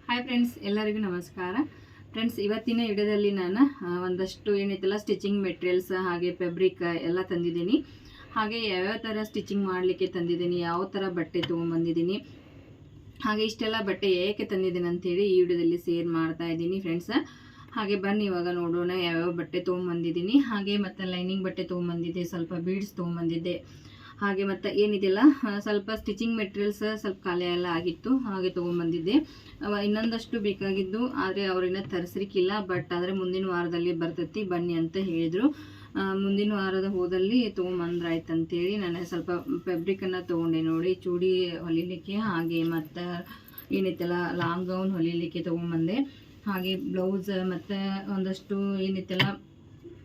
Hi friends, ಎಲ್ಲರಿಗೂ ನಮಸ್ಕಾರ. Friends, ಇವತ್ತಿನ ವಿಡಿಯೋದಲ್ಲಿ ನಾನು ಒಂದಷ್ಟು ಏನೈತಲ್ಲ ಸ್ಟಿಚಿಂಗ್ ಮೆಟೀರಿಯಲ್ಸ್ ಹಾಗೆ ಫ್ಯಾಬ್ರಿಕ್ ಎಲ್ಲ ತಂದಿದ್ದೀನಿ. ಹಾಗೆ ಯಾವ್ಯಾವ ಥರ ಸ್ಟಿಚಿಂಗ್ ಮಾಡಲಿಕ್ಕೆ ತಂದಿದ್ದೀನಿ, ಯಾವ ಥರ ಬಟ್ಟೆ ತೊಗೊಂಬಂದಿದ್ದೀನಿ, ಹಾಗೆ ಇಷ್ಟೆಲ್ಲ ಬಟ್ಟೆ ಏಕೆ ತಂದಿದ್ದೀನಿ ಅಂಥೇಳಿ ಈ ವಿಡಿಯೋದಲ್ಲಿ ಶೇರ್ ಮಾಡ್ತಾ ಇದ್ದೀನಿ ಫ್ರೆಂಡ್ಸ್. ಹಾಗೆ ಬನ್ನಿ ಇವಾಗ ನೋಡೋಣ ಯಾವ್ಯಾವ ಬಟ್ಟೆ ತೊಗೊಂಬಂದಿದ್ದೀನಿ. ಹಾಗೆ ಮತ್ತು ಲೈನಿಂಗ್ ಬಟ್ಟೆ ತೊಗೊಂಬಂದಿದ್ದೆ, ಸ್ವಲ್ಪ ಬೀಡ್ಸ್ ತೊಗೊಂಬಂದಿದ್ದೆ. ಹಾಗೆ ಮತ್ತು ಏನಿದೆಯಲ್ಲ ಸ್ವಲ್ಪ ಸ್ಟಿಚಿಂಗ್ ಮೆಟೀರಿಯಲ್ಸ್ ಸ್ವಲ್ಪ ಖಾಲಿ ಎಲ್ಲ ಆಗಿತ್ತು, ಹಾಗೆ ತೊಗೊಂಬಂದಿದ್ದೆ. ಇನ್ನೊಂದಷ್ಟು ಬೇಕಾಗಿದ್ದು, ಆದರೆ ಅವರಿನ್ನ ತರಿಸ್ಲಿಕ್ಕಿಲ್ಲ. ಬಟ್ ಆದರೆ ಮುಂದಿನ ವಾರದಲ್ಲಿ ಬರ್ತೈತಿ ಬನ್ನಿ ಅಂತ ಹೇಳಿದರು. ಮುಂದಿನ ವಾರದ ಹೋದಲ್ಲಿ ತೊಗೊಂಬಂದ್ರಾಯ್ತು ಅಂತೇಳಿ ನಾನು ಸ್ವಲ್ಪ ಫ್ಯಾಬ್ರಿಕನ್ನು ತೊಗೊಂಡೆ ನೋಡಿ. ಚೂಡಿ ಹೊಲಿಲಿಕ್ಕೆ ಹಾಗೆ ಮತ್ತು ಏನೈತಲ್ಲ ಲಾಂಗ್ ಗೌನ್ ಹೊಲಿಲಿಕ್ಕೆ ತೊಗೊಂಬಂದೆ. ಹಾಗೆ ಬ್ಲೌಸ್ ಮತ್ತು ಒಂದಷ್ಟು ಏನೈತಲ್ಲ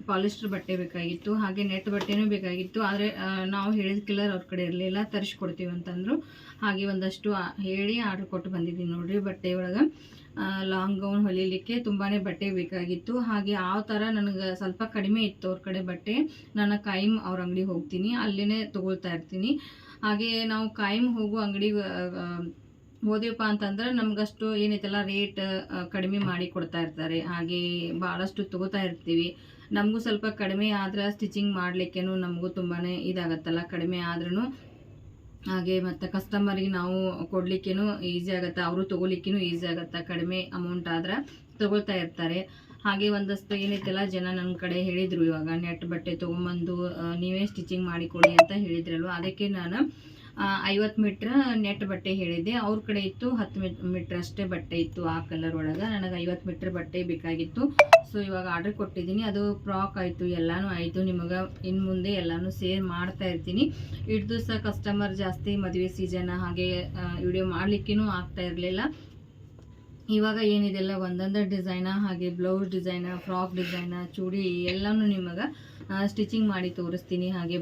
ಪಾಲಿಸ್ಟರ್ ಬಟ್ಟೆ ಬೇಕಾಗಿತ್ತು, ಹಾಗೆ ನೆಟ್ ಬಟ್ಟೆನೂ ಬೇಕಾಗಿತ್ತು. ಆದರೆ ನಾವು ಹೇಳಿದ ಕಲರ್ ಅವ್ರ ಕಡೆ ಇರಲಿಲ್ಲ, ತರಿಸ್ಕೊಡ್ತೀವಿ ಅಂತಂದರು. ಹಾಗೆ ಒಂದಷ್ಟು ಹೇಳಿ ಆರ್ಡ್ರ್ ಕೊಟ್ಟು ಬಂದಿದ್ದೀನಿ ನೋಡಿರಿ. ಬಟ್ಟೆ ಒಳಗೆ ಲಾಂಗ್ ಗೌನ್ ಹೊಲಿಲಿಕ್ಕೆ ತುಂಬಾ ಬಟ್ಟೆ ಬೇಕಾಗಿತ್ತು. ಹಾಗೆ ಯಾವ ಥರ ನನಗೆ ಸ್ವಲ್ಪ ಕಡಿಮೆ ಇತ್ತು ಅವ್ರ ಕಡೆ ಬಟ್ಟೆ. ನಾನು ಕಾಯಂ ಅವ್ರ ಅಂಗಡಿಗೆ ಹೋಗ್ತೀನಿ, ಅಲ್ಲೇ ತೊಗೊಳ್ತಾ ಇರ್ತೀನಿ. ಹಾಗೆ ನಾವು ಕಾಯಂ ಹೋಗೋ ಅಂಗಡಿಗೆ ಹೋದೆವಪ್ಪ ಅಂತಂದ್ರೆ ನಮಗಷ್ಟು ಏನೈತಲ್ಲ ರೇಟ್ ಕಡಿಮೆ ಮಾಡಿ ಕೊಡ್ತಾ ಇರ್ತಾರೆ. ಹಾಗೆ ಭಾಳಷ್ಟು ತೊಗೋತಾ ಇರ್ತೀವಿ. ನಮಗೂ ಸ್ವಲ್ಪ ಕಡಿಮೆ ಆದ್ರೆ ಸ್ಟಿಚಿಂಗ್ ಮಾಡಲಿಕ್ಕೇನು ನಮಗೂ ತುಂಬಾ ಇದಾಗತ್ತಲ್ಲ, ಕಡಿಮೆ ಆದ್ರೂ. ಹಾಗೆ ಮತ್ತು ಕಸ್ಟಮರಿಗೆ ನಾವು ಕೊಡಲಿಕ್ಕೇನು ಈಸಿ ಆಗುತ್ತೆ, ಅವರು ತೊಗೊಲಿಕ್ಕೂ ಈಸಿ ಆಗುತ್ತೆ. ಕಡಿಮೆ ಅಮೌಂಟ್ ಆದ್ರೆ ತೊಗೊಳ್ತಾ ಇರ್ತಾರೆ. ಹಾಗೆ ಒಂದಷ್ಟು ಏನೈತಲ್ಲ ಜನ ನನ್ನ ಕಡೆ ಹೇಳಿದರು, ಇವಾಗ ನೆಟ್ ಬಟ್ಟೆ ತೊಗೊಂಬಂದು ನೀವೇ ಸ್ಟಿಚಿಂಗ್ ಮಾಡಿಕೊಡಿ ಅಂತ ಹೇಳಿದ್ರಲ್ವ. ಅದಕ್ಕೆ ನಾನು 50 ಮೀಟ್ರ್ ನೆಟ್ ಬಟ್ಟೆ ಹೇಳಿದ್ದೆ. ಅವ್ರ ಕಡೆ ಇತ್ತು 10 ಮೀಟ್ರ್ ಅಷ್ಟೇ ಬಟ್ಟೆ ಇತ್ತು ಆ ಕಲರ್ ಒಳಗೆ. ನನಗೆ 50 ಮೀಟ್ರ್ ಬಟ್ಟೆ ಬೇಕಾಗಿತ್ತು. ಸೊ ಇವಾಗ ಆರ್ಡ್ರ್ ಕೊಟ್ಟಿದ್ದೀನಿ. ಅದು ಫ್ರಾಕ್ ಆಯಿತು, ಎಲ್ಲನೂ ಆಯಿತು. ನಿಮಗೆ ಇನ್ನು ಮುಂದೆ ಎಲ್ಲನೂ ಶೇರ್ ಮಾಡ್ತಾ ಇರ್ತೀನಿ. ಇಷ್ಟು ದಿವಸ ಕಸ್ಟಮರ್ ಜಾಸ್ತಿ ಮದುವೆ ಸೀಸನ್, ಹಾಗೆ ವಿಡಿಯೋ ಮಾಡಲಿಕ್ಕೂ ಆಗ್ತಾ ಇರಲಿಲ್ಲ. ಇವಾಗ ಏನಿದೆಲ್ಲ ಒಂದೊಂದು ಡಿಸೈನ, ಹಾಗೆ ಬ್ಲೌಸ್ ಡಿಸೈನ, ಫ್ರಾಕ್ ಡಿಸೈನ, ಚೂಡಿ ಎಲ್ಲನೂ ನಿಮಗೆ ಸ್ಟಿಚಿಂಗ್ ಮಾಡಿ ತೋರಿಸ್ತೀನಿ. ಹಾಗೆ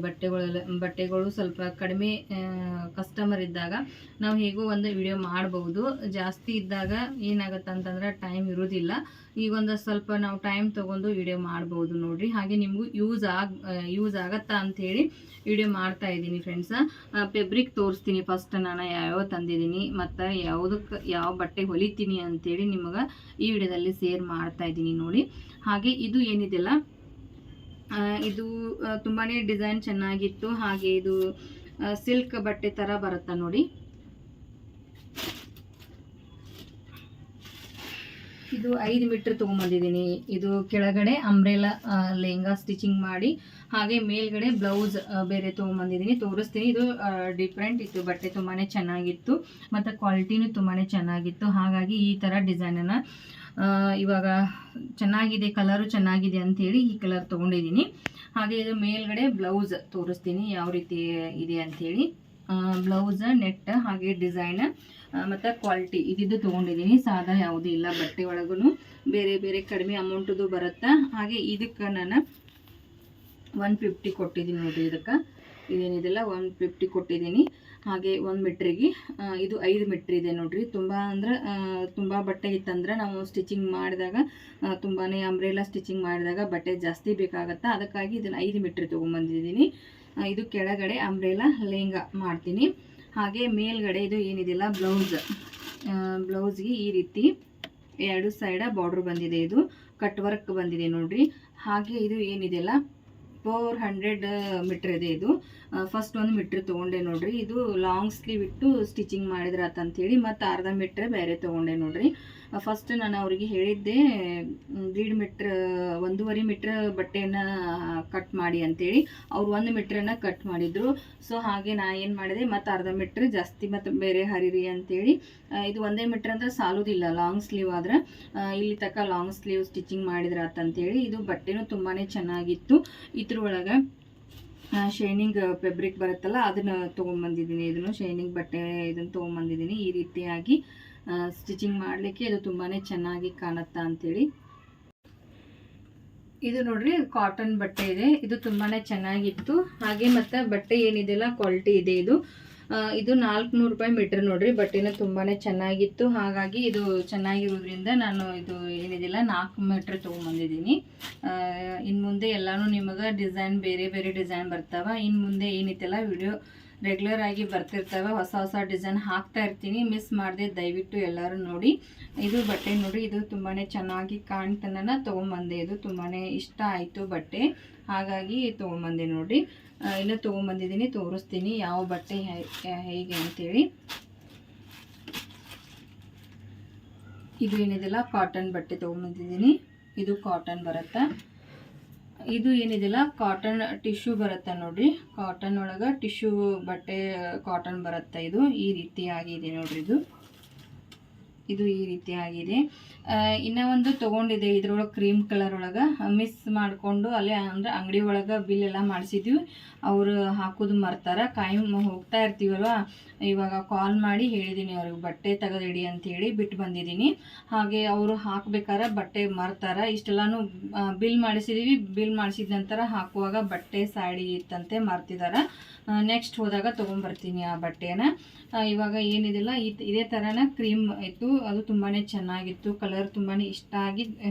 ಬಟ್ಟೆಗಳು ಸ್ವಲ್ಪ ಕಡಿಮೆ ಕಸ್ಟಮರ್ ಇದ್ದಾಗ ನಾವು ಹೇಗೋ ಒಂದು ವಿಡಿಯೋ ಮಾಡ್ಬೋದು. ಜಾಸ್ತಿ ಇದ್ದಾಗ ಏನಾಗುತ್ತೆ ಅಂತಂದ್ರೆ ಟೈಮ್ ಇರೋದಿಲ್ಲ. ಈಗ ಒಂದು ಸ್ವಲ್ಪ ನಾವು ಟೈಮ್ ತೊಗೊಂಡು ವಿಡಿಯೋ ಮಾಡ್ಬೋದು ನೋಡಿರಿ. ಹಾಗೆ ನಿಮಗೂ ಯೂಸ್ ಆಗತ್ತಾ ಅಂಥೇಳಿ ವಿಡಿಯೋ ಮಾಡ್ತಾ ಇದ್ದೀನಿ ಫ್ರೆಂಡ್ಸ. ಫ್ಯಾಬ್ರಿಕ್ ತೋರಿಸ್ತೀನಿ ಫಸ್ಟ್, ನಾನು ಯಾವ್ಯಾವ ತಂದಿದ್ದೀನಿ ಮತ್ತು ಯಾವ ಬಟ್ಟೆ ಹೊಲಿತೀನಿ ಅಂಥೇಳಿ ನಿಮಗೆ ಈ ವಿಡಿಯೋದಲ್ಲಿ ಶೇರ್ ಮಾಡ್ತಾ ಇದ್ದೀನಿ ನೋಡಿ. ಹಾಗೆ ಇದು ಏನಿದೆಲ್ಲ ಇದು ತುಂಬಾ ಡಿಸೈನ್ ಚೆನ್ನಾಗಿತ್ತು. ಹಾಗೆ ಇದು ಸಿಲ್ಕ್ ಬಟ್ಟೆ ಥರ ಬರುತ್ತಾ ನೋಡಿ. ಇದು 5 ಮೀಟ್ರ್ ತೊಗೊಂಬಂದಿದ್ದೀನಿ. ಇದು ಕೆಳಗಡೆ ಅಂಬ್ರೆಲಾ ಲೆಹಂಗಾ ಸ್ಟಿಚಿಂಗ್ ಮಾಡಿ, ಹಾಗೆ ಮೇಲ್ಗಡೆ ಬ್ಲೌಸ್ ಬೇರೆ ತೊಗೊಂಬಂದಿದ್ದೀನಿ, ತೋರಿಸ್ತೀನಿ. ಇದು ಡಿಫ್ರೆಂಟ್ ಇತ್ತು ಬಟ್ಟೆ, ತುಂಬಾ ಚೆನ್ನಾಗಿತ್ತು ಮತ್ತು ಕ್ವಾಲಿಟಿನೂ ತುಂಬಾ ಚೆನ್ನಾಗಿತ್ತು. ಹಾಗಾಗಿ ಈ ಥರ ಡಿಸೈನನ್ನು ಇವಾಗ ಚೆನ್ನಾಗಿದೆ, ಕಲರು ಚೆನ್ನಾಗಿದೆ ಅಂಥೇಳಿ ಈ ಕಲರ್ ತೊಗೊಂಡಿದ್ದೀನಿ. ಹಾಗೆ ಇದು ಮೇಲ್ಗಡೆ ಬ್ಲೌಸ್ ತೋರಿಸ್ತೀನಿ ಯಾವ ರೀತಿ ಇದೆ ಅಂಥೇಳಿ. ಬ್ಲೌಸ್ ನೆಟ್ ಹಾಗೆ ಡಿಸೈನ್ ಮತ್ತು ಕ್ವಾಲಿಟಿ ಇದಿದ್ದು ತೊಗೊಂಡಿದ್ದೀನಿ. ಸಾದಾ ಯಾವುದೂ ಇಲ್ಲ. ಬಟ್ಟೆ ಒಳಗೂ ಬೇರೆ ಬೇರೆ ಕಡಿಮೆ ಅಮೌಂಟದು ಬರುತ್ತೆ. ಹಾಗೆ ಇದಕ್ಕೆ ನಾನು 150 ಕೊಟ್ಟಿದ್ದೀನಿ ನೋಡಿರಿ. ಇದಕ್ಕೆ ಇದೇನಿದೆಲ್ಲ 150 ಕೊಟ್ಟಿದ್ದೀನಿ. ಹಾಗೆ 1 ಮೀಟ್ರಿಗೆ ಇದು 5 ಮೀಟ್ರ್ ಇದೆ ನೋಡಿರಿ. ತುಂಬ ಅಂದ್ರೆ ತುಂಬ ಬಟ್ಟೆ ಇತ್ತಂದ್ರೆ ನಾವು ಸ್ಟಿಚಿಂಗ್ ಮಾಡಿದಾಗ ತುಂಬಾ ಅಂಬ್ರೆಲಾ ಸ್ಟಿಚಿಂಗ್ ಮಾಡಿದಾಗ ಬಟ್ಟೆ ಜಾಸ್ತಿ ಬೇಕಾಗತ್ತೆ. ಅದಕ್ಕಾಗಿ ಇದನ್ನು 5 ಮೀಟ್ರ್ ತೊಗೊಂಬಂದಿದ್ದೀನಿ. ಇದು ಕೆಳಗಡೆ ಅಂಬ್ರೆಲಾ ಲೆಹಂಗಾ ಮಾಡ್ತೀನಿ. ಹಾಗೆ ಮೇಲ್ಗಡೆ ಇದು ಏನಿದೆಯಲ್ಲ ಬ್ಲೌಸ್ಗೆ ಈ ರೀತಿ 2 ಸೈಡ ಬಾರ್ಡ್ರ್ ಬಂದಿದೆ. ಇದು ಕಟ್ ವರ್ಕ್ ಬಂದಿದೆ ನೋಡಿರಿ. ಹಾಗೆ ಇದು ಏನಿದೆಯಲ್ಲ 400 ಮೀಟ್ರ್ ಇದೆ. ಇದು ಫಸ್ಟ್ 1 ಮೀಟ್ರ್ ತೊಗೊಂಡೆ ನೋಡಿರಿ. ಇದು ಲಾಂಗ್ ಸ್ಲೀವ್ ಇಟ್ಟು ಸ್ಟಿಚಿಂಗ್ ಮಾಡಿದ್ರೆ ಅಂತಂಥೇಳಿ ಮತ್ತು 1/2 ಮೀಟ್ರ್ ಬೇರೆ ತೊಗೊಂಡೆ ನೋಡಿರಿ. ಫಸ್ಟ್ ನಾನು ಅವರಿಗೆ ಹೇಳಿದ್ದೆ 1.5 ಮೀಟ್ರ್ 1.5 ಮೀಟ್ರ್ ಬಟ್ಟೆಯನ್ನು ಕಟ್ ಮಾಡಿ ಅಂತೇಳಿ. ಅವ್ರು 1 ಮೀಟ್ರನ್ನು ಕಟ್ ಮಾಡಿದರು. ಸೊ ಹಾಗೆ ನಾನು ಏನು ಮಾಡಿದೆ, ಮತ್ತು 1/2 ಮೀಟ್ರ್ ಜಾಸ್ತಿ ಮತ್ತು ಬೇರೆ ಹರಿರಿ ಅಂತೇಳಿ. ಇದು 1 ಮೀಟ್ರ್ ಅಂದರೆ ಸಾಲೋದಿಲ್ಲ, ಲಾಂಗ್ ಸ್ಲೀವ್ ಆದ್ರೆ ಇಲ್ಲಿ ತನಕ ಲಾಂಗ್ ಸ್ಲೀವ್ ಸ್ಟಿಚಿಂಗ್ ಮಾಡಿದ್ರೆ ಅಂತಂಥೇಳಿ. ಇದು ಬಟ್ಟೆನೂ ತುಂಬಾ ಚೆನ್ನಾಗಿತ್ತು. ಇದ್ರೊಳಗೆ ಶೈನಿಂಗ್ ಫ್ಯಾಬ್ರಿಕ್ ಬರುತ್ತಲ್ಲ, ಅದನ್ನು ತೊಗೊಂಬಂದಿದ್ದೀನಿ. ಇದನ್ನು ಶೈನಿಂಗ್ ಬಟ್ಟೆ ಇದನ್ನು ತೊಗೊಂಬಂದಿದ್ದೀನಿ. ಈ ರೀತಿಯಾಗಿ ಸ್ಟಿಚಿಂಗ್ ಮಾಡಲಿಕ್ಕೆ ಇದು ತುಂಬಾ ಚೆನ್ನಾಗಿ ಕಾಣುತ್ತಾ ಅಂಥೇಳಿ. ಇದು ನೋಡ್ರಿ ಕಾಟನ್ ಬಟ್ಟೆ ಇದೆ. ಇದು ತುಂಬಾ ಚೆನ್ನಾಗಿತ್ತು. ಹಾಗೆ ಮತ್ತು ಬಟ್ಟೆ ಏನಿದೆಯಲ್ಲ ಕ್ವಾಲಿಟಿ ಇದೆ. ಇದು 400 ರೂಪಾಯಿ ಮೀಟ್ರ್ ನೋಡ್ರಿ. ಬಟ್ಟೆನ ತುಂಬಾ ಚೆನ್ನಾಗಿತ್ತು. ಹಾಗಾಗಿ ಇದು ಚೆನ್ನಾಗಿರೋದ್ರಿಂದ ನಾನು ಇದು ಏನಿದೆಯಲ್ಲ 4 ಮೀಟ್ರ್ ತೊಗೊಂಬಂದಿದ್ದೀನಿ. ಇನ್ನು ಮುಂದೆ ಎಲ್ಲನೂ ನಿಮಗೆ ಡಿಸೈನ್ ಬೇರೆ ಬೇರೆ ಡಿಸೈನ್ ಬರ್ತಾವೆ. ಇನ್ನು ಮುಂದೆ ಏನೈತಲ್ಲ ವಿಡಿಯೋ ರೆಗ್ಯುಲರ್ ಆಗಿ ಬರ್ತಿರ್ತವೆ, ಹೊಸ ಹೊಸ ಡಿಸೈನ್ ಹಾಕ್ತಾ ಇರ್ತೀನಿ. ಮಿಸ್ ಮಾಡದೆ ದಯವಿಟ್ಟು ಎಲ್ಲರೂ ನೋಡಿ. ಇದು ಬಟ್ಟೆ ನೋಡಿ, ಇದು ತುಂಬಾ ಚೆನ್ನಾಗಿ ಕಾಣ್ತನ ತೊಗೊಂಬಂದೆ. ಇದು ತುಂಬಾ ಇಷ್ಟ ಆಯಿತು ಬಟ್ಟೆ, ಹಾಗಾಗಿ ತೊಗೊಂಬಂದೆ ನೋಡಿ. ಇನ್ನು ತೊಗೊಂಬಂದಿದ್ದೀನಿ, ತೋರಿಸ್ತೀನಿ ಯಾವ ಬಟ್ಟೆ ಹೇಗೆ ಅಂತೇಳಿ. ಇದು ಏನಿದೆಲ್ಲ ಕಾಟನ್ ಬಟ್ಟೆ ತೊಗೊಂಬಂದಿದ್ದೀನಿ. ಇದು ಕಾಟನ್ ಬರುತ್ತಾ. ಇದು ಏನಿದೆಲ್ಲ ಕಾಟನ್ ಟಿಶ್ಯೂ ಬರುತ್ತೆ ನೋಡ್ರಿ. ಕಾಟನ್ ಒಳಗೆ ಟಿಶ್ಯೂ ಬಟ್ಟೆ ಕಾಟನ್ ಬರುತ್ತೆ. ಇದು ಈ ರೀತಿ ಆಗಿದೆ ನೋಡ್ರಿ. ಇದು ಈ ರೀತಿ ಆಗಿದೆ. ಇನ್ನೂ ಒಂದು ತೊಗೊಂಡಿದ್ದೆ ಇದ್ರೊಳಗೆ ಕ್ರೀಮ್ ಕಲರ್ ಒಳಗೆ, ಮಿಸ್ ಮಾಡಿಕೊಂಡು ಅಲ್ಲೇ ಅಂದರೆ ಅಂಗಡಿ ಒಳಗೆ ಬಿಲ್ ಎಲ್ಲ ಮಾಡಿಸಿದ್ವಿ. ಅವರು ಹಾಕೋದು ಮರ್ತಾರೆ, ಕಾಯಂ ಹೋಗ್ತಾ ಇರ್ತೀವಲ್ವ, ಇವಾಗ ಕಾಲ್ ಮಾಡಿ ಹೇಳಿದ್ದೀನಿ ಅವ್ರಿಗೆ ಬಟ್ಟೆ ತೆಗೆದಿಡಿ ಅಂಥೇಳಿ ಬಿಟ್ಟು ಬಂದಿದ್ದೀನಿ. ಹಾಗೆ ಅವರು ಹಾಕ್ಬೇಕಾರೆ ಬಟ್ಟೆ ಮರ್ತಾರೆ. ಇಷ್ಟೆಲ್ಲನೂ ಬಿಲ್ ಮಾಡಿಸಿದ್ದೀವಿ. ಬಿಲ್ ಮಾಡಿಸಿದ ನಂತರ ಹಾಕುವಾಗ ಬಟ್ಟೆ ಸೈಡಿ ಇತ್ತಂತೆ ಮರ್ತಿದ್ದಾರೆ. ನೆಕ್ಸ್ಟ್ ಹೋದಾಗ ತೊಗೊಂಬರ್ತೀನಿ ಆ ಬಟ್ಟೆನ. ಇವಾಗ ಏನಿದಿಲ್ಲ ಇದೇ ಥರನ ಕ್ರೀಮ್ ಇತ್ತು, ಅದು ತುಂಬಾ ಚೆನ್ನಾಗಿತ್ತು. ಕಲರ್ ತುಂಬಾ ಇಷ್ಟ ಆಗಿ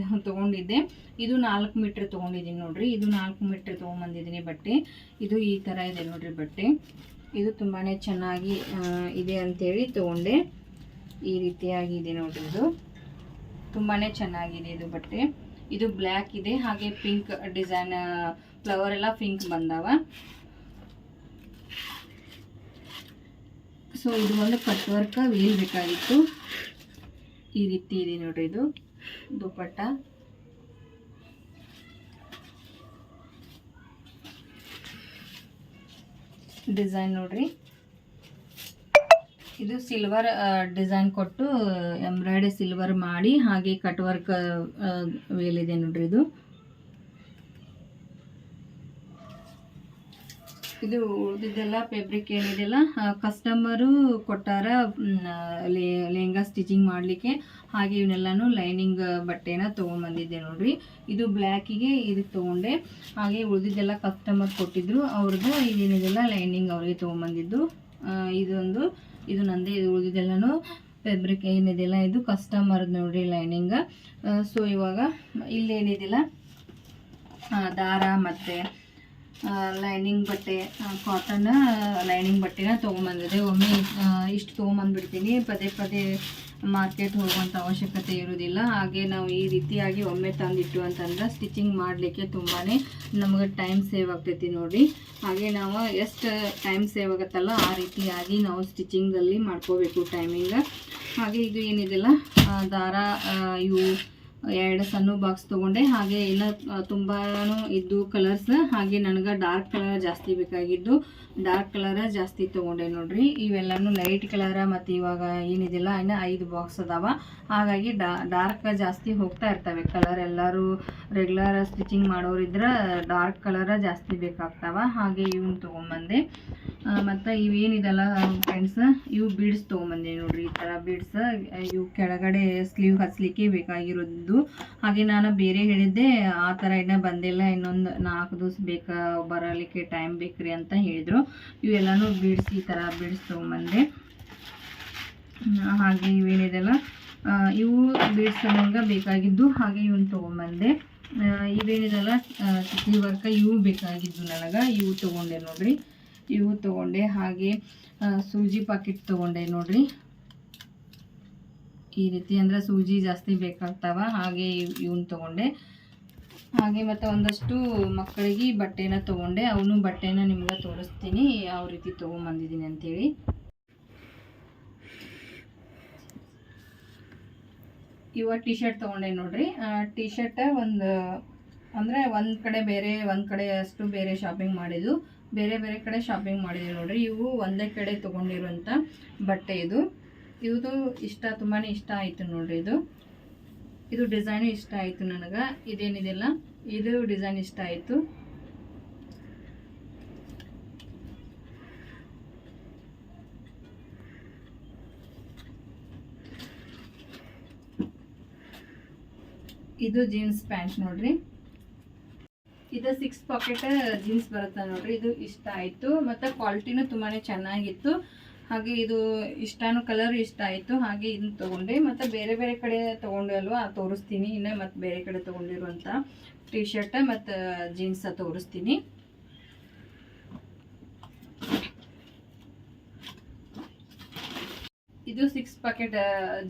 ತೊಗೊಂಡಿದ್ದೆ. ಇದು 4 ಮೀಟ್ರ್ ತೊಗೊಂಡಿದ್ದೀನಿ ನೋಡ್ರಿ. ಇದು 4 ಮೀಟ್ರ್ ತೊಗೊಂಬಂದಿದ್ದೀನಿ ಬಟ್ಟೆ. ಇದು ಈ ಥರ ಇದೆ ನೋಡ್ರಿ ಬಟ್ಟೆ. ಇದು ತುಂಬಾ ಚೆನ್ನಾಗಿ ಇದೆ ಅಂಥೇಳಿ ತೊಗೊಂಡೆ. ಈ ರೀತಿಯಾಗಿದೆ ನೋಡ್ರಿ. ಇದು ತುಂಬಾ ಚೆನ್ನಾಗಿದೆ ಇದು ಬಟ್ಟೆ. ಇದು ಬ್ಲ್ಯಾಕ್ ಇದೆ, ಹಾಗೆ ಪಿಂಕ್ ಡಿಸೈನ್ ಫ್ಲವರ್ ಎಲ್ಲ ಪಿಂಕ್ ಬಂದಾವ. ಸೊ ಇದು ಒಂದು ಕಟ್ ವರ್ಕ್ ವೀಲ್ ಬೇಕಾಗಿತ್ತು. ಈ ರೀತಿ ಇದೆ ನೋಡ್ರಿ. ಇದು ದುಪಟ್ಟ. ಡಿಸೈನ್ ನೋಡ್ರಿ. ಇದು ಸಿಲ್ವರ್ ಡಿಸೈನ್ ಕೊಟ್ಟು ಎಂಬ್ರಾಯ್ಡರಿ ಸಿಲ್ವರ್ ಮಾಡಿ ಹಾಗೆ ಕಟ್ ವರ್ಕ್ ವೇಲ್ ಇದೆ ನೋಡ್ರಿ. ಇದು ಉಳಿದಿದ್ದೆಲ್ಲ ಫೆಬ್ರಿಕ್ ಏನಿದೆಲ್ಲ ಕಸ್ಟಮರು ಕೊಟ್ಟಾರ ಲೆಹಂಗಾ ಸ್ಟಿಚಿಂಗ್ ಮಾಡಲಿಕ್ಕೆ. ಹಾಗೆ ಇವನ್ನೆಲ್ಲನೂ ಲೈನಿಂಗ್ ಬಟ್ಟೆನ ತೊಗೊಂಬಂದಿದ್ದೆ ನೋಡ್ರಿ. ಇದು ಬ್ಲ್ಯಾಕಿಗೆ ಇದಕ್ಕೆ ತೊಗೊಂಡೆ. ಹಾಗೆ ಉಳಿದಿದ್ದೆಲ್ಲ ಕಸ್ಟಮರ್ ಕೊಟ್ಟಿದ್ರು, ಅವ್ರದ್ದು ಇದೇನಿದೆಲ್ಲ ಲೈನಿಂಗ್ ಅವ್ರಿಗೆ ತೊಗೊಂಬಂದಿದ್ದು. ಇದು ನಂದೇ. ಇದು ಉಳಿದಿದ್ದೆಲ್ಲನೂ ಫೆಬ್ರಿಕ್ ಏನಿದೆಲ್ಲ ಇದು ಕಸ್ಟಮರ್ದು ನೋಡ್ರಿ ಲೈನಿಂಗ್. ಸೊ ಇವಾಗ ಇಲ್ಲೇನಿದೆಲ್ಲ ದಾರ ಮತ್ತು ಲೈನಿಂಗ್ ಬಟ್ಟೆ, ಕಾಟನ್ ಲೈನಿಂಗ್ ಬಟ್ಟೆನ ತೊಗೊಂಬಂದಿದೆ. ಒಮ್ಮೆ ಇಷ್ಟು ತೊಗೊಂಬಂದ್ಬಿಡ್ತೀನಿ, ಪದೇ ಪದೇ ಮಾರ್ಕೆಟ್ ಹೋಗುವಂಥ ಅವಶ್ಯಕತೆ ಇರೋದಿಲ್ಲ. ಹಾಗೆ ನಾವು ಈ ರೀತಿಯಾಗಿ ಒಮ್ಮೆ ತಂದಿಟ್ಟು ಅಂತಂದ್ರೆ ಸ್ಟಿಚಿಂಗ್ ಮಾಡಲಿಕ್ಕೆ ತುಂಬಾ ನಮಗೆ ಟೈಮ್ ಸೇವ್ ಆಗ್ತೈತಿ ನೋಡಿ. ಹಾಗೆ ನಾವು ಎಷ್ಟು ಟೈಮ್ ಸೇವ್ ಆಗುತ್ತಲ್ಲ ಆ ರೀತಿಯಾಗಿ ನಾವು ಸ್ಟಿಚಿಂಗಲ್ಲಿ ಮಾಡ್ಕೋಬೇಕು ಟೈಮಿಂಗ್. ಹಾಗೆ ಇದು ಏನಿದೆಲ್ಲ ದಾರ, ಇವು 2 ಸಣ್ಣ ಬಾಕ್ಸ್ ತೊಗೊಂಡೆ. ಹಾಗೆ ಎಲ್ಲ ತುಂಬಾ ಇದ್ದು ಕಲರ್ಸ್. ಹಾಗೆ ನನಗೆ ಡಾರ್ಕ್ ಕಲರ್ ಜಾಸ್ತಿ ಬೇಕಾಗಿದ್ದು ಡಾರ್ಕ್ ಕಲರ ಜಾಸ್ತಿ ತೊಗೊಂಡೆ ನೋಡ್ರಿ. ಇವೆಲ್ಲನೂ ಲೈಟ್ ಕಲರ. ಮತ್ತು ಇವಾಗ ಏನಿದೆಲ್ಲ ಇನ್ನು 5 ಬಾಕ್ಸ್ ಅದಾವ. ಹಾಗಾಗಿ ಡಾರ್ಕ್ ಜಾಸ್ತಿ ಹೋಗ್ತಾ ಇರ್ತವೆ ಕಲರ್. ಎಲ್ಲರೂ ರೆಗ್ಯುಲರ್ ಸ್ಟಿಚಿಂಗ್ ಮಾಡೋರಿದ್ರೆ ಡಾರ್ಕ್ ಕಲರ ಜಾಸ್ತಿ ಬೇಕಾಗ್ತಾವ. ಹಾಗೆ ಇವನ್ನ ತೊಗೊಂಬಂದೆ. ಮತ್ತು ಇವೇನಿದೆಲ್ಲ ಫ್ರೆಂಡ್ಸ್, ಇವು ಬೀಡ್ಸ್ ತೊಗೊಂಬಂದೆ ನೋಡ್ರಿ. ಈ ಥರ ಬೀಡ್ಸ್, ಇವು ಕೆಳಗಡೆ ಸ್ಲೀವ್ ಹಚ್ಚಲಿಕ್ಕೆ ಬೇಕಾಗಿರೋದು. ಹಾಗೆ ನಾನು ಬೇರೆ ಹೇಳಿದ್ದೆ ಆ ಥರ ಇನ್ನೂ ಬಂದಿಲ್ಲ, ಇನ್ನೊಂದು 4 ದಿವಸ ಬರಲಿಕ್ಕೆ ಟೈಮ್ ಬೇಕ್ರಿ ಅಂತ ಹೇಳಿದರು. ಇವೆಲ್ಲನೂ ಬೀಡ್ಸ್, ಈ ಥರ ಬೀಡ್ಸ್ ತೊಗೊಂಬಂದೆ. ಹಾಗೆ ಇವೇನಿದೆಲ್ಲ ಇವು ಬೀಡ್ಸ್ ನಂಗೆ ಬೇಕಾಗಿದ್ದು. ಹಾಗೆ ಇವನ್ನ ತೊಗೊಂಬಂದೆ. ಇವೇನಿದೆಲ್ಲ ಚಿಕ್ಕಿ ವರ್ಕ ಇವು ಬೇಕಾಗಿದ್ದು ನನಗೆ. ಇವು ತೊಗೊಂಡೆ ನೋಡ್ರಿ. ಇವು ತೊಗೊಂಡೆ. ಹಾಗೆ ಸೂಜಿ ಪಾಕೆಟ್ ತೊಗೊಂಡೆ ನೋಡ್ರಿ. ಈ ರೀತಿ ಅಂದರೆ ಸೂಜಿ ಜಾಸ್ತಿ ಬೇಕಾಗ್ತಾವ. ಹಾಗೆ ಇವನ್ನ ತೊಗೊಂಡೆ. ಹಾಗೆ ಮತ್ತು ಒಂದಷ್ಟು ಮಕ್ಕಳಿಗೆ ಬಟ್ಟೆನ ತೊಗೊಂಡೆ. ಅವನು ಬಟ್ಟೆನ ನಿಮ್ಗೆ ತೋರಿಸ್ತೀನಿ ಯಾವ ರೀತಿ ತೊಗೊಂಬಂದಿದ್ದೀನಿ ಅಂಥೇಳಿ. ಇವ ಟಿ ಶರ್ಟ್ ತೊಗೊಂಡೆ ನೋಡ್ರಿ. ಟಿ ಶರ್ಟ್ ಒಂದು ಕಡೆ ಬೇರೆ, ಒಂದು ಕಡೆ ಅಷ್ಟು ಬೇರೆ ಶಾಪಿಂಗ್ ಮಾಡಿದ್ದು, ಬೇರೆ ಬೇರೆ ಕಡೆ ಶಾಪಿಂಗ್ ಮಾಡಿದ್ವಿ ನೋಡ್ರಿ. ಇವು ಒಂದೇ ಕಡೆ ತೊಗೊಂಡಿರುವಂಥ ಬಟ್ಟೆ. ಇದು ಇಷ್ಟ, ತುಂಬಾ ಇಷ್ಟ ಆಯಿತು ನೋಡ್ರಿ. ಇದು ಡಿಸೈನು ಇಷ್ಟ ಆಯಿತು ನನಗೆ. ಇದೇನಿದೆಲ್ಲ ಇದು ಡಿಸೈನ್ ಇಷ್ಟ ಆಯಿತು. ಇದು ಜೀನ್ಸ್ ಪ್ಯಾಂಟ್ ನೋಡ್ರಿ. ಇದು 6 ಪಾಕೆಟ್ ಜೀನ್ಸ್ ಬರುತ್ತೆ ನೋಡ್ರಿ. ಇದು ಇಷ್ಟ ಆಯಿತು. ಮತ್ತು ಕ್ವಾಲಿಟಿನೂ ತುಂಬಾ ಚೆನ್ನಾಗಿತ್ತು. ಹಾಗೆ ಇದು ಇಷ್ಟನೂ ಕಲರ್ ಇಷ್ಟ ಆಯಿತು. ಹಾಗೆ ಇದನ್ನು ತೊಗೊಂಡೆ. ಮತ್ತು ಬೇರೆ ಬೇರೆ ಕಡೆ ತೊಗೊಂಡೆ ಅಲ್ವಾ, ತೋರಿಸ್ತೀನಿ. ಇನ್ನು ಮತ್ತು ಬೇರೆ ಕಡೆ ತೊಗೊಂಡಿರುವಂಥ ಟಿ ಶರ್ಟ್ ಮತ್ತು ಜೀನ್ಸ ತೋರಿಸ್ತೀನಿ. ಇದು 6 ಪ್ಯಾಕೆಟ್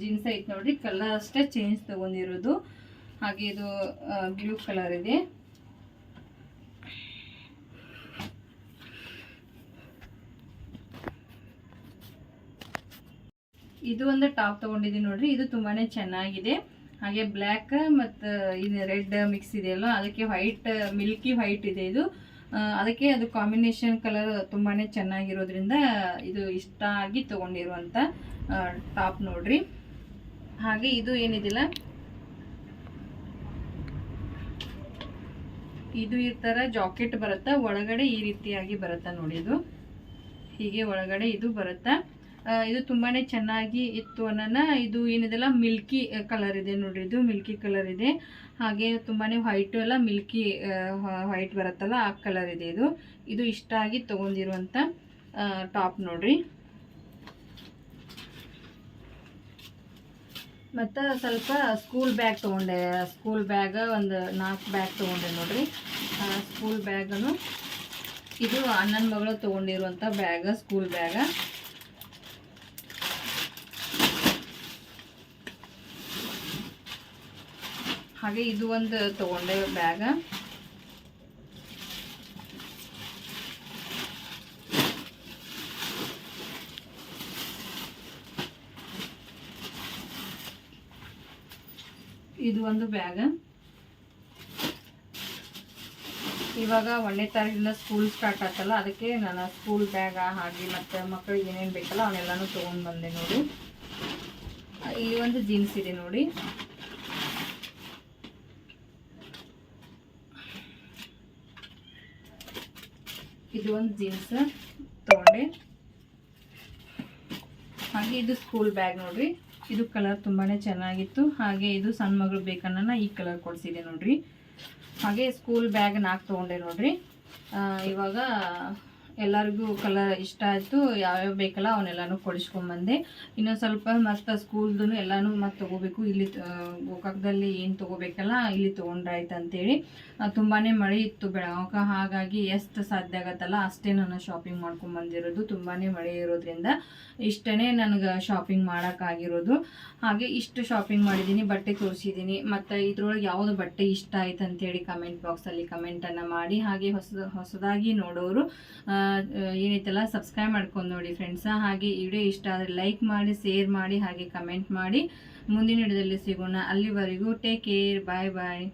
ಜೀನ್ಸ್ ಐತೆ ನೋಡ್ರಿ. ಕಲರ್ ಅಷ್ಟೇ ಚೇಂಜ್ ತಗೊಂಡಿರೋದು. ಹಾಗೆ ಇದು ಬ್ಲೂ ಕಲರ್ ಇದೆ. ಇದು ಒಂದು ಟಾಪ್ ತಗೊಂಡಿದ್ದೀನಿ ನೋಡ್ರಿ. ಇದು ತುಂಬಾನೇ ಚೆನ್ನಾಗಿದೆ. ಹಾಗೆ ಬ್ಲ್ಯಾಕ್ ಮತ್ತು ಇದು ರೆಡ್ ಮಿಕ್ಸ್ ಇದೆಯಲ್ಲ, ಅದಕ್ಕೆ ವೈಟ್, ಮಿಲ್ಕಿ ವೈಟ್ ಇದೆ ಇದು. ಅದಕ್ಕೆ ಅದು ಕಾಂಬಿನೇಷನ್ ಕಲರ್ ತುಂಬಾನೇ ಚೆನ್ನಾಗಿರೋದ್ರಿಂದ ಇದು ಇಷ್ಟ ಆಗಿ ತಗೊಂಡಿರುವಂಥ ಟಾಪ್ ನೋಡ್ರಿ. ಹಾಗೆ ಇದು ಏನಿದಿಲ್ಲ, ಇದು ಈ ಥರ ಜಾಕೆಟ್ ಬರುತ್ತಾ, ಒಳಗಡೆ ಈ ರೀತಿಯಾಗಿ ಬರುತ್ತಾ ನೋಡಿ. ಇದು ಹೀಗೆ ಒಳಗಡೆ ಇದು ಬರುತ್ತಾ. ಇದು ತುಂಬಾನೇ ಚೆನ್ನಾಗಿ ಇತ್ತು ಅನ್ನೋಣ. ಇದು ಏನಿದೆಲ್ಲ ಮಿಲ್ಕಿ ಕಲರ್ ಇದೆ ನೋಡ್ರಿ. ಇದು ಮಿಲ್ಕಿ ಕಲರ್ ಇದೆ. ಹಾಗೆ ತುಂಬಾನೇ ವೈಟ್ ಎಲ್ಲ ಮಿಲ್ಕಿ ವೈಟ್ ಬರುತ್ತಲ್ಲ, ಆ ಕಲರ್ ಇದೆ. ಇದು ಇಷ್ಟ ಆಗಿ ತಗೊಂಡಿರುವಂಥ ಟಾಪ್ ನೋಡ್ರಿ. ಮತ್ತು ಸ್ವಲ್ಪ ಸ್ಕೂಲ್ ಬ್ಯಾಗ್ ತೊಗೊಂಡೆ. ಸ್ಕೂಲ್ ಬ್ಯಾಗ ಒಂದು 4 ಬ್ಯಾಗ್ ತೊಗೊಂಡೆ ನೋಡ್ರಿ. ಸ್ಕೂಲ್ ಬ್ಯಾಗನು ಇದು ಅಣ್ಣನ ಮಗಳು ತೊಗೊಂಡಿರುವಂಥ ಬ್ಯಾಗ, ಸ್ಕೂಲ್ ಬ್ಯಾಗ. ಹಾಗೆ ಇದು ಒಂದು ತೊಗೊಂಡೆ ಬ್ಯಾಗ. ಇದು ಒಂದು ಬ್ಯಾಗ್. ಇವಾಗ 1ನೇ ತಾರೀಕಿಂದ ಸ್ಕೂಲ್ ಸ್ಟಾರ್ಟ್ ಆಗ್ತಲ್ಲ, ಅದಕ್ಕೆ ನಾನು ಸ್ಕೂಲ್ ಬ್ಯಾಗ ಹಾಗೆ ಮತ್ತು ಮಕ್ಕಳಿಗೆ ಏನೇನು ಬೇಕಲ್ಲ ಅವನ್ನೆಲ್ಲನೂ ತೊಗೊಂಡು ಬಂದೆ ನೋಡಿ. ಈ ಒಂದು ಜೀನ್ಸ್ ಇದೆ ನೋಡಿ. ಇದು ಒಂದು ಜೀನ್ಸ್ ತೊಗೊಂಡೆ. ಹಾಗೆ ಇದು ಸ್ಕೂಲ್ ಬ್ಯಾಗ್ ನೋಡ್ರಿ. ಇದು ಕಲರ್ ತುಂಬಾನೇ ಚೆನ್ನಾಗಿತ್ತು. ಹಾಗೆ ಇದು ಸಣ್ಣ ಮಗಳು ಬೇಕನ್ನ ಈ ಕಲರ್ ಕೊಡಿಸಿದೆ ನೋಡ್ರಿ. ಹಾಗೆ ಸ್ಕೂಲ್ ಬ್ಯಾಗ್ 4 ತೊಗೊಂಡೆ ನೋಡ್ರಿ. ಇವಾಗ ಎಲ್ಲರಿಗೂ ಕಲರ್ ಇಷ್ಟ ಆಯಿತು. ಯಾವ್ಯಾವ ಬೇಕಲ್ಲ ಅವನ್ನೆಲ್ಲನೂ ಕೊಡಿಸ್ಕೊಂಬಂದೆ. ಇನ್ನೊಂದು ಸ್ವಲ್ಪ ಮತ್ತು ಸ್ಕೂಲ್ದು ಎಲ್ಲನೂ ಮತ್ತು ತೊಗೋಬೇಕು. ಇಲ್ಲಿ ಗೋಕಾಕದಲ್ಲಿ ಏನು ತೊಗೋಬೇಕಲ್ಲ ಇಲ್ಲಿ ತೊಗೊಂಡ್ರಾಯ್ತು ಅಂತೇಳಿ. ತುಂಬಾ ಮಳೆ ಇತ್ತು ಬೆಳಗಾಕ. ಹಾಗಾಗಿ ಎಷ್ಟು ಸಾಧ್ಯ ಆಗತ್ತಲ್ಲ ಅಷ್ಟೇ ನಾನು ಶಾಪಿಂಗ್ ಮಾಡ್ಕೊಂಬಂದಿರೋದು. ತುಂಬಾ ಮಳೆ ಇರೋದ್ರಿಂದ ಇಷ್ಟೇ ನನಗೆ ಶಾಪಿಂಗ್ ಮಾಡೋಕ್ಕಾಗಿರೋದು. ಹಾಗೆ ಇಷ್ಟು ಶಾಪಿಂಗ್ ಮಾಡಿದ್ದೀನಿ, ಬಟ್ಟೆ ತೋರಿಸಿದ್ದೀನಿ. ಮತ್ತು ಇದ್ರೊಳಗೆ ಯಾವುದು ಬಟ್ಟೆ ಇಷ್ಟ ಆಯ್ತು ಅಂತೇಳಿ ಕಮೆಂಟ್ ಬಾಕ್ಸಲ್ಲಿ ಕಮೆಂಟನ್ನು ಮಾಡಿ. ಹಾಗೆ ಹೊಸದಾಗಿ ನೋಡೋರು ಏನೈತಲ್ಲ ಸಬ್ಸ್ಕ್ರೈಬ್ ಮಾಡ್ಕೊಂಡು ನೋಡಿ ಫ್ರೆಂಡ್ಸ. ಹಾಗೆ ಈ ವಿಡಿಯೋ ಇಷ್ಟ ಆದರೆ ಲೈಕ್ ಮಾಡಿ, ಶೇರ್ ಮಾಡಿ, ಹಾಗೆ ಕಮೆಂಟ್ ಮಾಡಿ. ಮುಂದಿನ ವಿಡಿಯೋದಲ್ಲಿ ಸಿಗೋಣ. ಅಲ್ಲಿವರೆಗೂ ಟೇಕ್ ಕೇರ್. ಬಾಯ್ ಬಾಯ್.